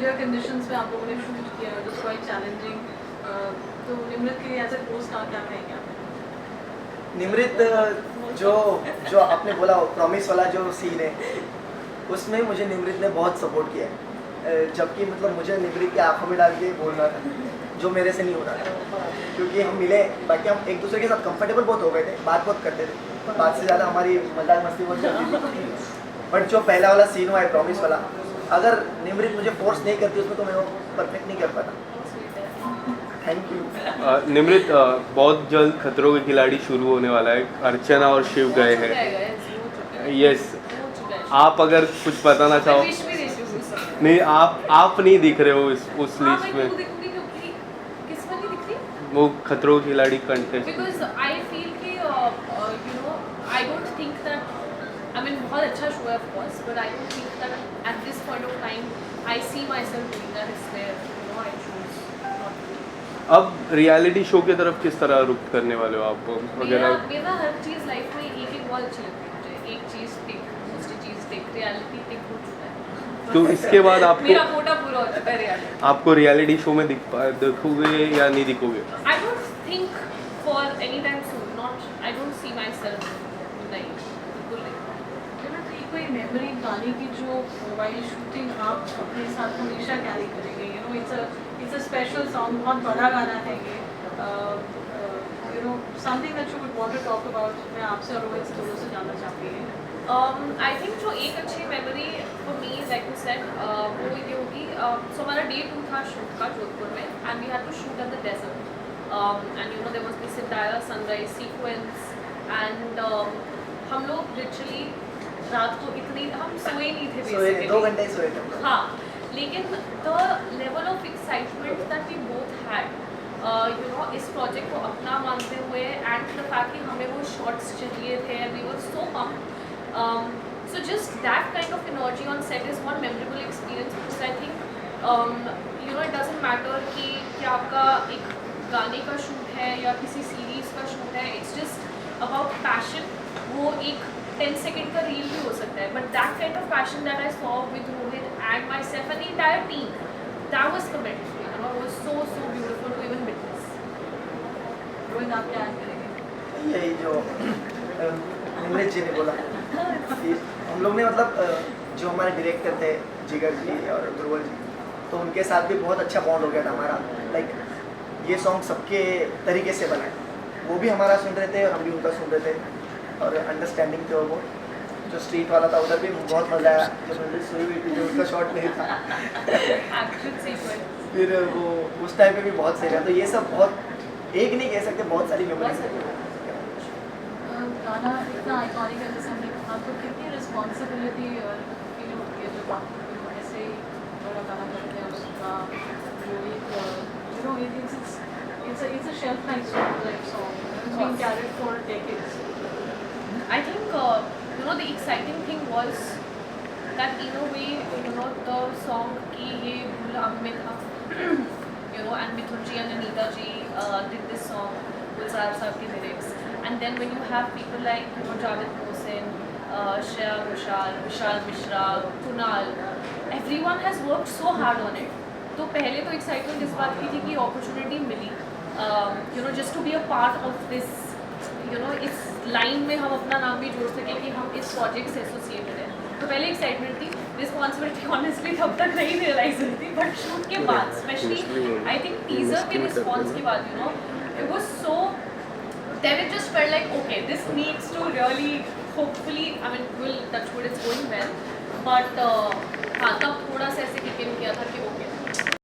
Severe conditions में आप लोगों ने शूट किया, इट वाज क्वाइट चैलेंजिंग। तो निम्रत के लिए एज अ को-स्टार क्या कहेंगे आप? निम्रत जो जो आपने बोला प्रॉमिस वाला जो सीन है उसमें मुझे निम्रत ने बहुत सपोर्ट किया है, जबकि मतलब मुझे निम्रत की आंखों में डाल के बोलना था जो मेरे से नहीं हो रहा था, क्योंकि हम मिले, बाकी हम एक दूसरे के साथ कंफर्टेबल बहुत हो गए थे, बात बहुत करते थे, बात से ज़्यादा हमारी मजाक मस्ती बहुत चलती थी। बट जो पहला वाला सीन हुआ है प्रॉमिस वाला, अगर निम्रत मुझे फोर्स नहीं करती उसमें तो मैं वो परफेक्ट नहीं कर पाता। Thank you. निम्रत, बहुत जल्द खतरों के खिलाड़ी शुरू होने वाला है, अर्चना और शिव गए हैं। यस, आप अगर कुछ बताना चाहो। नहीं, आप नहीं दिख रहे हो उस लिस्ट में, वो Khatron Ke Khiladi contest. Because I feel कि you know I don't think that, I mean बहुत अच्छा शो है of course, but I don't think that at this point of time I see myself doing that, इसलिए you know I choose not to. अब reality show की तरफ किस तरह रुख करने वाले हो आप वगैरह? मेरा हर चीज़ लाइफ में एक एक बहुत अच्छी लगती है मुझे, एक चीज़ टिक, दूसरी चीज़ टिक, रियलिटी टिक हो चुका है। तो इसके बाद आपको मेरा कोटा पूरा हो चुका है रियलिटी। आपको रियलिटी शो में दिखोगे या नहीं दिखोगे? I don't think for any time soon, not, I don't see myself, नहीं बिल्कुल नहीं। कोई मेमोरी गाने की जो मोबाइल शूटिंग आप अपने साथ हमेशा कैरी करेंगे, you know it's a special song, बहुत बड़ा गाना है ये, you know something that you would want to talk about. मैं आपसे और रोहित से दोनों से जानना चाहती हूँ। आई थिंक जो एक अच्छी memory for me like you said वो ये होगी, सो हमारा डे 2 था शूट का जोधपुर में, and we had to shoot at the desert, and you know there was this entire sunrise sequence, and हम लोग लिटरली रात को इतनी हम सोए नहीं थे बेसिकली, 2 घंटे सोए थे। हाँ, लेकिन the level of excitement that we both had, you know इस प्रोजेक्ट को अपना मानते हुए, एंड द फैक्ट कि हमें वो शॉट्स चाहिए थे, we were so pumped, so just that kind of energy on set is one memorable experience, because I think you know it doesn't matter कि क्या आपका एक गाने का शूट है या किसी सीरीज़ का शूट है, इट्स जस्ट अबाउट पैशन। वो एक 10 सेकेंड का रील भी हो सकता है, but that kind of passion that I saw with Rohit and myself and the entire team, that was commented, you know, was so beautiful to even witness. Rohit, आप क्या add करेंगे? यही जो निम्रत जी ने बोला कि हम लोग ने मतलब जो हमारे डायरेक्टर थे जिगर जी और ध्रुवल जी, तो उनके साथ भी बहुत अच्छा बॉन्ड हो गया था हमारा, लाइक ये सॉन्ग सबके तरीके से बना है, वो भी हमारा सुन रहे थे और हम भी उनका सुन रहे थे, और अंडरस्टैंडिंग थे वो। जो स्ट्रीट वाला था उधर भी बहुत मज़ा आया, जब मुझे सोई हुई थी, जो उनका शॉट नहीं था फिर वो उस टाइम पे भी बहुत सही रहा, तो ये सब बहुत एक नहीं कह सकते, बहुत सारी मेमोरीज है। गाना इतना आइकॉनिक है, जैसे हमने कहा, तो कितनी रिस्पॉन्सिबिलिटी और फील होती है जब आप ऐसे ही बड़ा गाना करते हैं, उसका जो एक you know it's a shelf life song, it's been carried for decades. I think you know the exciting thing was that in a way, you know, the song ki ye Gulam mein tha, you know, and Mithun ji and Anita ji did this song, Gulzar sahab ki lyrics, and then when you have people like, you know, Javed Mohsin, Shreya Ghoshal, Vishal Mishra, Kunal, everyone has worked so hard on it. तो पहले तो excitement इस बात की थी कि opportunity मिली, you know, just to be a part of this, you know, इस लाइन में हम अपना नाम भी जोड़ सकें कि हम इस प्रोजेक्ट से एसोसिएटेड हैं। तो पहले एक्साइटमेंट थी, रिस्पॉन्सिबिलिटी ऑनेस्टली तब तक नहीं रियलाइज हुई थी, बट शूट के बाद स्पेशली आई थिंक टीजर के रिस्पॉन्स के बाद, you know, it was so, then it just felt like okay, this needs to really hopefully, I mean will touch wood, it's going well, but हाँ, तब थोड़ा सा ऐसे किक इन किया था कि ओके